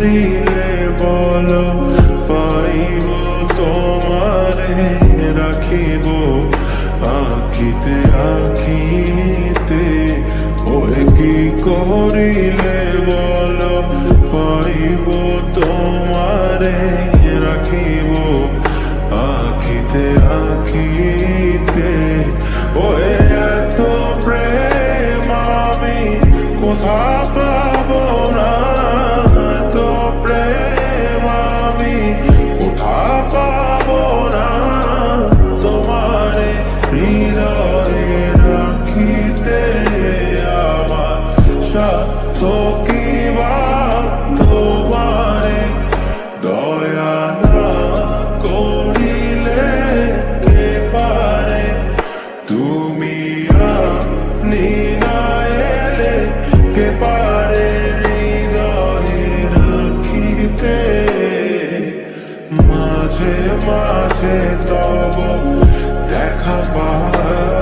করিলে বলো পাইব তোমারে রাখিব আখিতে আখিতে। ওই কি করিলে বলো পাইব তোমারে রাখিব আখিতে আখিতে। ওই এত প্রেম আমি কোথা পাবো না, এত প্রেম আমি কোথা পাবো না। তোমারে হৃদয়ে রাখিতে আমার সাধ্য কি বা তোমারে দয়া না করিলে কে পারে। তুমি আপনি না এলে কে পারে হৃদয়ে রাখিতে। মাঝে মাঝে তব দেখা পাই